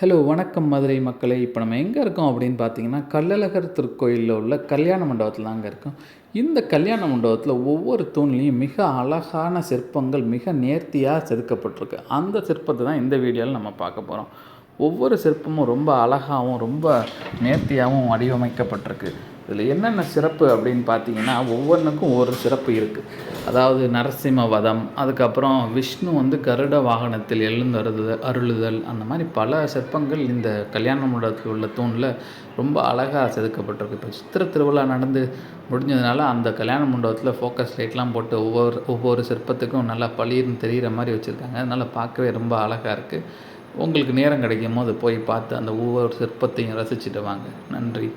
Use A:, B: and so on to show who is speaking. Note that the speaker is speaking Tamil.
A: ஹலோ வணக்கம் மதுரை மக்களே. இப்போ நம்ம எங்கே இருக்கோம் அப்படின்னு பார்த்தீங்கன்னா, கள்ளழகர் திருக்கோயிலில் உள்ள கல்யாண மண்டபத்தில் தாங்க இருக்கோம். இந்த கல்யாண மண்டபத்தில் ஒவ்வொரு தூண்லேயும் மிக அழகான சிற்பங்கள் மிக நேர்த்தியாக செதுக்கப்பட்டிருக்கு. அந்த சிற்பத்தை தான் இந்த வீடியோவில் நம்ம பார்க்க போகிறோம். ஒவ்வொரு சிற்பமும் ரொம்ப அழகாகவும் ரொம்ப நேர்த்தியாகவும் வடிவமைக்கப்பட்டிருக்கு. இதில் என்னென்ன சிறப்பு அப்படின்னு பார்த்தீங்கன்னா, ஒவ்வொன்றுக்கும் ஒவ்வொரு சிறப்பு இருக்குது. அதாவது நரசிம்ம வதம், அதுக்கப்புறம் விஷ்ணு கருட வாகனத்தில் அருளுதல், அந்த மாதிரி பல சிற்பங்கள் இந்த கல்யாண மண்டபத்தில் உள்ள தூணில் ரொம்ப அழகாக செதுக்கப்பட்டிருக்கு. இப்போ சித்திரை திருவிழா நடந்து முடிஞ்சதுனால அந்த கல்யாண மண்டபத்தில் ஃபோக்கஸ் லைட்லாம் போட்டு ஒவ்வொரு சிற்பத்துக்கும் நல்லா பளிர்னு தெரிகிற மாதிரி வச்சுருக்காங்க. அதனால் பார்க்கவே ரொம்ப அழகாக இருக்குது. உங்களுக்கு நேரம் கிடைக்கும் போது போய் பார்த்து அந்த ஒவ்வொரு சிற்பத்தையும் ரசிச்சுட்டு வாங்க. நன்றி.